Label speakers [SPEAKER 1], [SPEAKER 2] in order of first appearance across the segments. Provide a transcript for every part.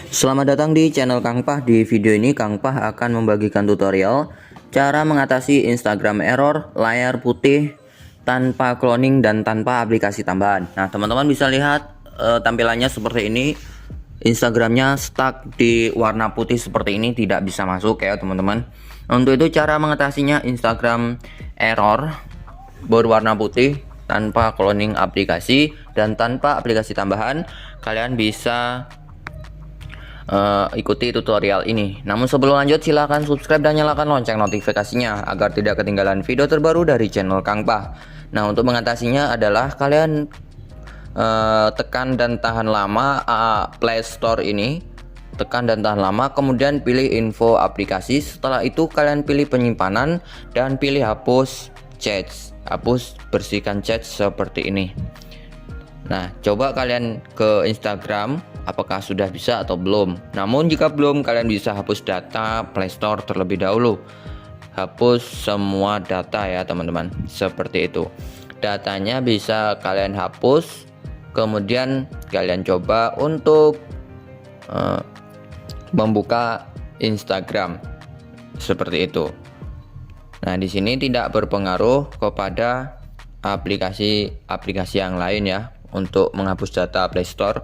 [SPEAKER 1] Selamat datang di channel Kang Pah. Di video ini Kang Pah akan membagikan tutorial cara mengatasi Instagram error layar putih tanpa cloning dan tanpa aplikasi tambahan. Nah, teman-teman bisa lihat tampilannya seperti ini. Instagramnya stuck di warna putih seperti ini, tidak bisa masuk ya teman-teman. Untuk itu cara mengatasinya, Instagram error berwarna putih tanpa cloning aplikasi dan tanpa aplikasi tambahan. Kalian bisa ikuti tutorial ini. Namun sebelum lanjut, silahkan subscribe dan nyalakan lonceng notifikasinya agar tidak ketinggalan video terbaru dari channel Kang Pah. Nah, untuk mengatasinya adalah kalian tekan dan tahan lama Play Store ini, tekan dan tahan lama, kemudian pilih info aplikasi. Setelah itu kalian pilih penyimpanan dan pilih hapus chat, hapus bersihkan chat seperti ini. Nah, coba kalian ke Instagram, apakah sudah bisa atau belum. Namun jika belum, kalian bisa hapus data Play Store terlebih dahulu. Hapus semua data ya teman-teman, seperti itu. Datanya bisa kalian hapus, kemudian kalian coba untuk membuka Instagram seperti itu. Nah, di sini tidak berpengaruh kepada aplikasi-aplikasi yang lain ya untuk menghapus data Play Store.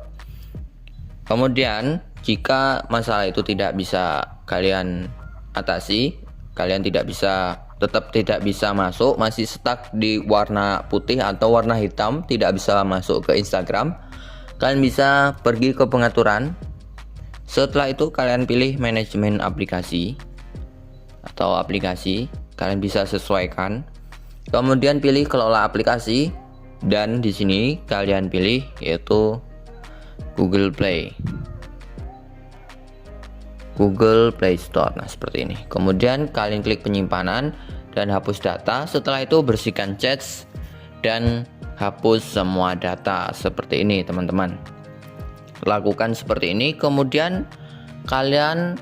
[SPEAKER 1] Kemudian jika masalah itu tidak bisa kalian atasi, kalian tetap tidak bisa masuk, masih stuck di warna putih atau warna hitam, tidak bisa masuk ke Instagram, kalian bisa pergi ke pengaturan. Setelah itu kalian pilih manajemen aplikasi atau aplikasi, kalian bisa sesuaikan. Kemudian pilih kelola aplikasi, dan di sini kalian pilih yaitu Google Play Store. Nah, seperti ini. Kemudian kalian klik penyimpanan dan hapus data. Setelah itu bersihkan chats dan hapus semua data seperti ini teman-teman. Lakukan seperti ini. Kemudian kalian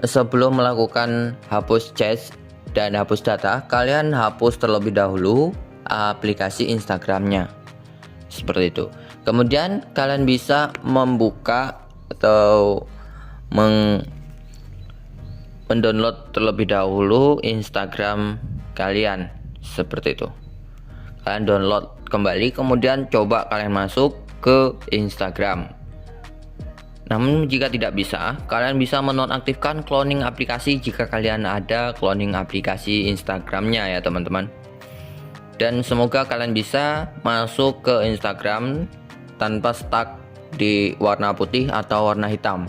[SPEAKER 1] sebelum melakukan hapus chats dan hapus data, kalian hapus terlebih dahulu aplikasi Instagramnya seperti itu. Kemudian kalian bisa membuka atau mendownload terlebih dahulu Instagram kalian seperti itu. Kalian download kembali, kemudian coba kalian masuk ke Instagram. Namun jika tidak bisa, kalian bisa menonaktifkan cloning aplikasi jika kalian ada cloning aplikasi Instagramnya ya teman-teman. Dan semoga kalian bisa masuk ke Instagram tanpa stuck di warna putih atau warna hitam,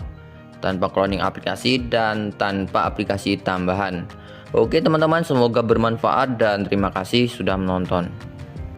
[SPEAKER 1] tanpa cloning aplikasi dan tanpa aplikasi tambahan. Oke teman-teman, semoga bermanfaat dan terima kasih sudah menonton.